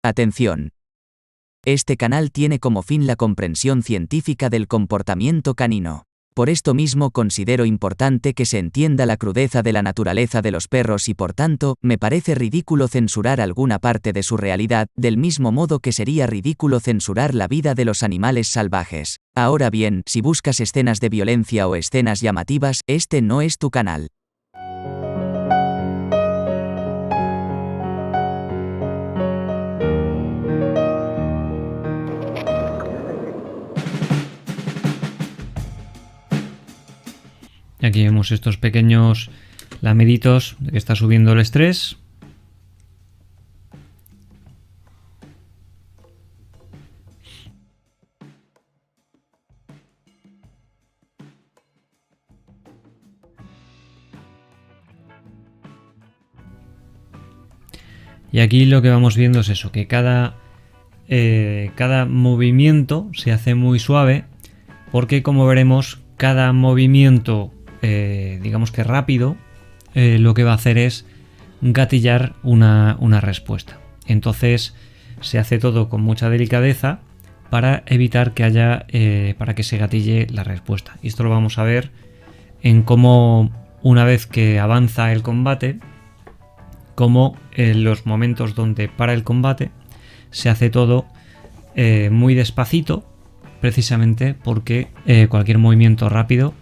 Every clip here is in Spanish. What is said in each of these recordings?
Atención. Este canal tiene como fin la comprensión científica del comportamiento canino. Por esto mismo considero importante que se entienda la crudeza de la naturaleza de los perros y por tanto, me parece ridículo censurar alguna parte de su realidad, del mismo modo que sería ridículo censurar la vida de los animales salvajes. Ahora bien, si buscas escenas de violencia o escenas llamativas, este no es tu canal. Y aquí vemos estos pequeños lamiditos de que está subiendo el estrés. Y aquí lo que vamos viendo es eso, que cada movimiento se hace muy suave, porque como veremos, cada movimiento digamos que rápido, lo que va a hacer es gatillar una respuesta. Entonces se hace todo con mucha delicadeza para evitar que haya para que se gatille la respuesta. Y esto lo vamos a ver en cómo, una vez que avanza el combate, como en los momentos donde para el combate se hace todo muy despacito, precisamente porque cualquier movimiento rápido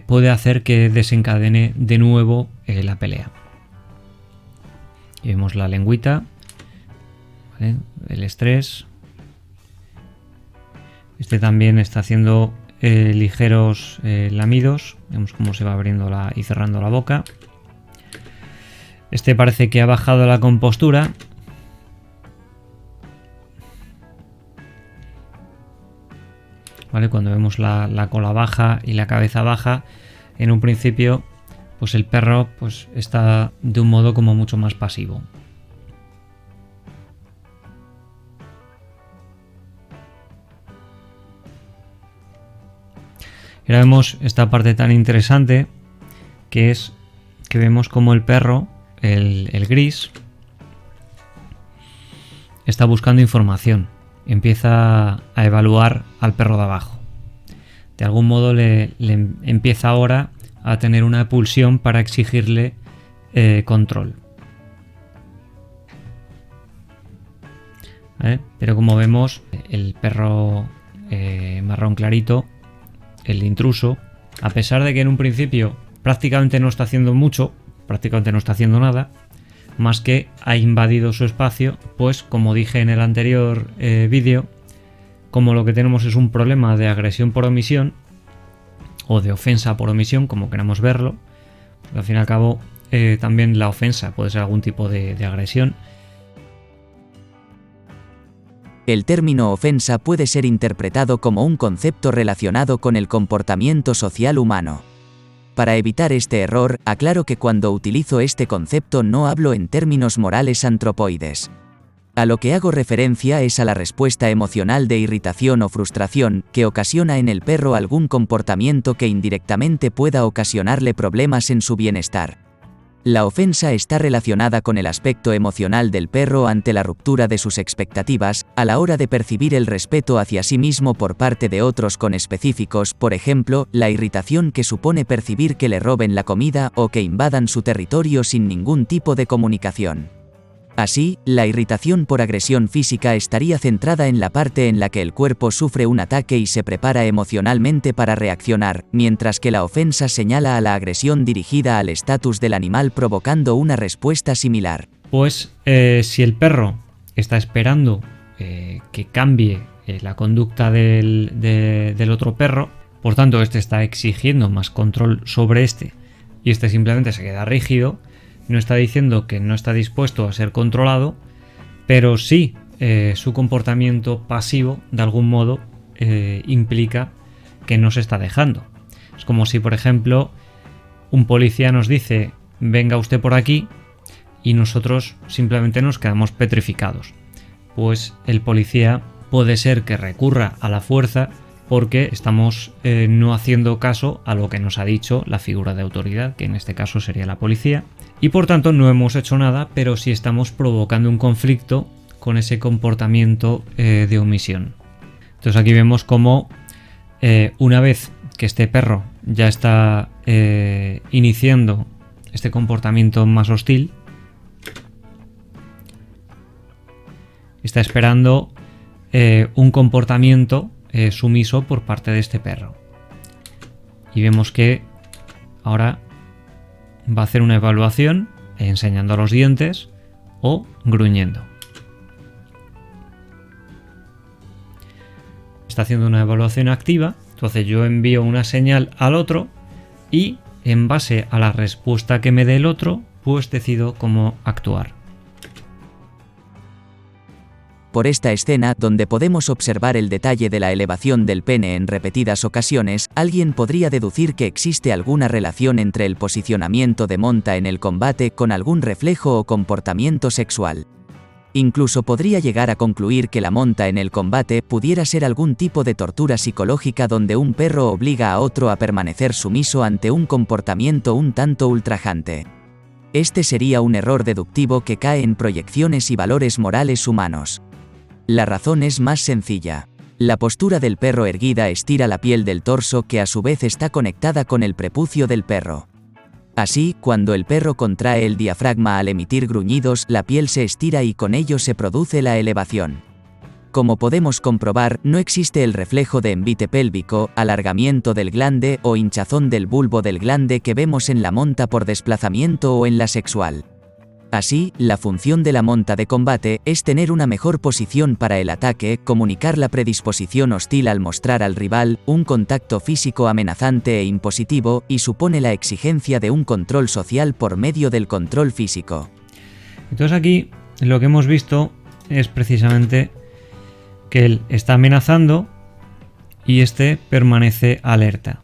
puede hacer que desencadene de nuevo la pelea. Y vemos la lengüita, ¿vale? El estrés. Este también está haciendo ligeros lamidos. Vemos cómo se va abriendo y cerrando la boca. Este parece que ha bajado la compostura. ¿Vale? Cuando vemos la cola baja y la cabeza baja, en un principio, pues el perro pues está de un modo como mucho más pasivo. Y ahora vemos esta parte tan interesante, que es que vemos como el perro, el gris, está buscando información. Empieza a evaluar al perro de abajo. De algún modo le empieza ahora a tener una pulsión para exigirle control. ¿Vale? Pero como vemos, el perro marrón clarito, el intruso, a pesar de que en un principio prácticamente no está haciendo mucho, prácticamente no está haciendo nada, más que ha invadido su espacio, pues como dije en el anterior vídeo, como lo que tenemos es un problema de agresión por omisión o de ofensa por omisión, como queramos verlo, pues al fin y al cabo también la ofensa puede ser algún tipo de agresión. El término ofensa puede ser interpretado como un concepto relacionado con el comportamiento social humano. Para evitar este error, aclaro que cuando utilizo este concepto no hablo en términos morales antropoides. A lo que hago referencia es a la respuesta emocional de irritación o frustración que ocasiona en el perro algún comportamiento que indirectamente pueda ocasionarle problemas en su bienestar. La ofensa está relacionada con el aspecto emocional del perro ante la ruptura de sus expectativas, a la hora de percibir el respeto hacia sí mismo por parte de otros con específicos, por ejemplo, la irritación que supone percibir que le roben la comida o que invadan su territorio sin ningún tipo de comunicación. Así, la irritación por agresión física estaría centrada en la parte en la que el cuerpo sufre un ataque y se prepara emocionalmente para reaccionar, mientras que la ofensa señala a la agresión dirigida al estatus del animal provocando una respuesta similar. Pues si el perro está esperando que cambie la conducta del otro perro, por tanto este está exigiendo más control sobre este y este simplemente se queda rígido, no está diciendo que no está dispuesto a ser controlado, pero sí su comportamiento pasivo de algún modo implica que no se está dejando. Es como si, por ejemplo, un policía nos dice venga usted por aquí y nosotros simplemente nos quedamos petrificados. Pues el policía puede ser que recurra a la fuerza porque estamos no haciendo caso a lo que nos ha dicho la figura de autoridad, que en este caso sería la policía, y por tanto no hemos hecho nada, pero sí estamos provocando un conflicto con ese comportamiento de omisión. Entonces aquí vemos cómo una vez que este perro ya está iniciando este comportamiento más hostil, está esperando un comportamiento sumiso por parte de este perro. Y vemos que ahora va a hacer una evaluación enseñando los dientes o gruñendo. Está haciendo una evaluación activa, entonces yo envío una señal al otro y en base a la respuesta que me dé el otro, pues decido cómo actuar. Por esta escena, donde podemos observar el detalle de la elevación del pene en repetidas ocasiones, alguien podría deducir que existe alguna relación entre el posicionamiento de Monta en el combate con algún reflejo o comportamiento sexual. Incluso podría llegar a concluir que la monta en el combate pudiera ser algún tipo de tortura psicológica donde un perro obliga a otro a permanecer sumiso ante un comportamiento un tanto ultrajante. Este sería un error deductivo que cae en proyecciones y valores morales humanos. La razón es más sencilla. La postura del perro erguida estira la piel del torso que a su vez está conectada con el prepucio del perro. Así, cuando el perro contrae el diafragma al emitir gruñidos, la piel se estira y con ello se produce la elevación. Como podemos comprobar, no existe el reflejo de envite pélvico, alargamiento del glande o hinchazón del bulbo del glande que vemos en la monta por desplazamiento o en la sexual. Así, la función de la monta de combate es tener una mejor posición para el ataque, comunicar la predisposición hostil al mostrar al rival, un contacto físico amenazante e impositivo, y supone la exigencia de un control social por medio del control físico. Entonces aquí lo que hemos visto es precisamente que él está amenazando y este permanece alerta.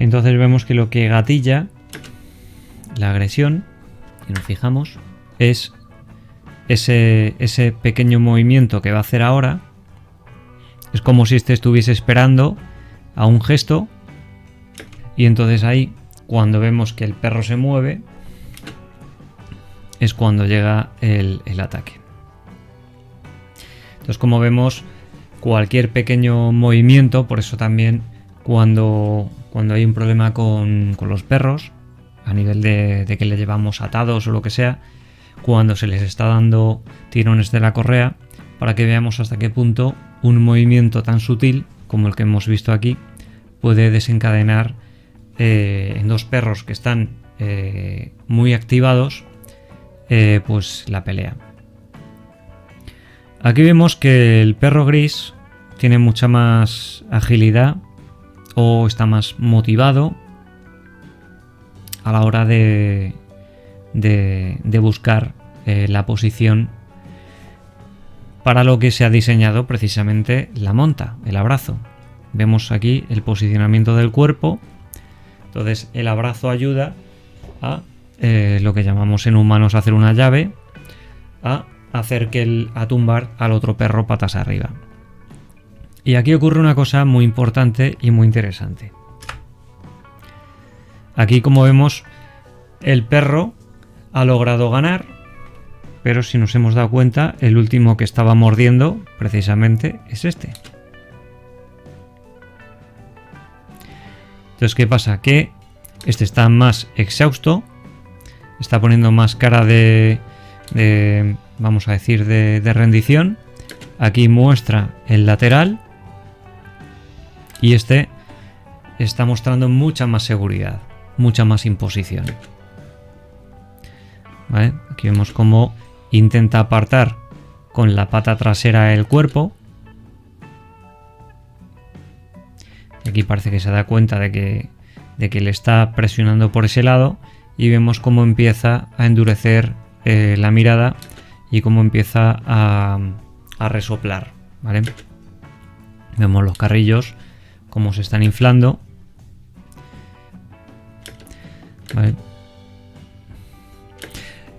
Entonces vemos que lo que gatilla la agresión, si nos fijamos, es ese pequeño movimiento que va a hacer ahora. Es como si este estuviese esperando a un gesto y entonces ahí, cuando vemos que el perro se mueve, es cuando llega el ataque. Entonces, como vemos, cualquier pequeño movimiento, por eso también cuando hay un problema con los perros, a nivel de que le llevamos atados o lo que sea, cuando se les está dando tirones de la correa, para que veamos hasta qué punto un movimiento tan sutil como el que hemos visto aquí puede desencadenar en dos perros que están muy activados, pues la pelea. Aquí vemos que el perro gris tiene mucha más agilidad o está más motivado a la hora de buscar la posición para lo que se ha diseñado precisamente la monta, el abrazo. Vemos aquí el posicionamiento del cuerpo, entonces el abrazo ayuda a lo que llamamos en humanos hacer una llave, a hacer a tumbar al otro perro patas arriba. Y aquí ocurre una cosa muy importante y muy interesante. Aquí, como vemos, el perro ha logrado ganar, pero si nos hemos dado cuenta, el último que estaba mordiendo precisamente es este. Entonces, ¿qué pasa? Que este está más exhausto, está poniendo más cara vamos a decir, de rendición. Aquí muestra el lateral y este está mostrando mucha más seguridad, mucha más imposición. ¿Vale? Aquí vemos cómo intenta apartar con la pata trasera el cuerpo. Y aquí parece que se da cuenta de que le está presionando por ese lado, y vemos cómo empieza a endurecer la mirada y cómo empieza a resoplar. ¿Vale? Vemos los carrillos cómo se están inflando. ¿Vale?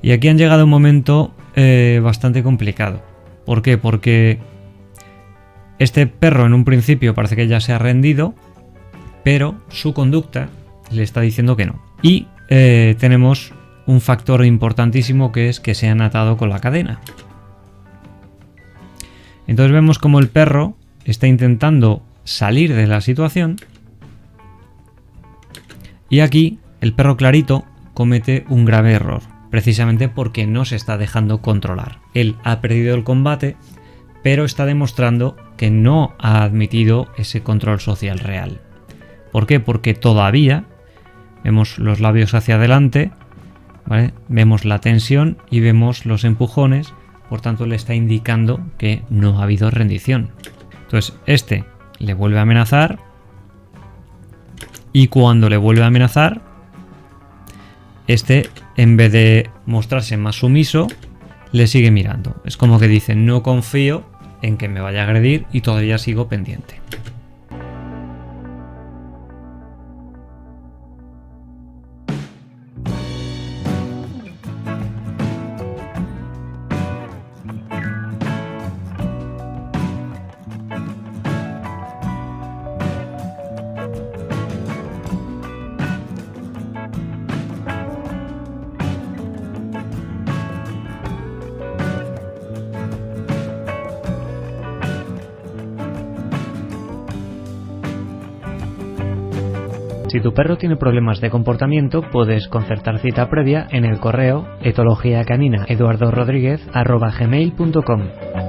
Y aquí han llegado a un momento bastante complicado. ¿Por qué? Porque este perro en un principio parece que ya se ha rendido, pero su conducta le está diciendo que no. Y tenemos un factor importantísimo, que es que se han atado con la cadena. Entonces vemos como el perro está intentando salir de la situación, y aquí el perro clarito comete un grave error, precisamente porque no se está dejando controlar. Él ha perdido el combate, pero está demostrando que no ha admitido ese control social real. ¿Por qué? Porque todavía vemos los labios hacia adelante, ¿vale? Vemos la tensión y vemos los empujones, por tanto le está indicando que no ha habido rendición. Entonces este le vuelve a amenazar, y cuando le vuelve a amenazar, este, en vez de mostrarse más sumiso, le sigue mirando. Es como que dice: no confío en que me vaya a agredir y todavía sigo pendiente. Si tu perro tiene problemas de comportamiento, puedes concertar cita previa en el correo etologiacanina eduardorodriguez@gmail.com.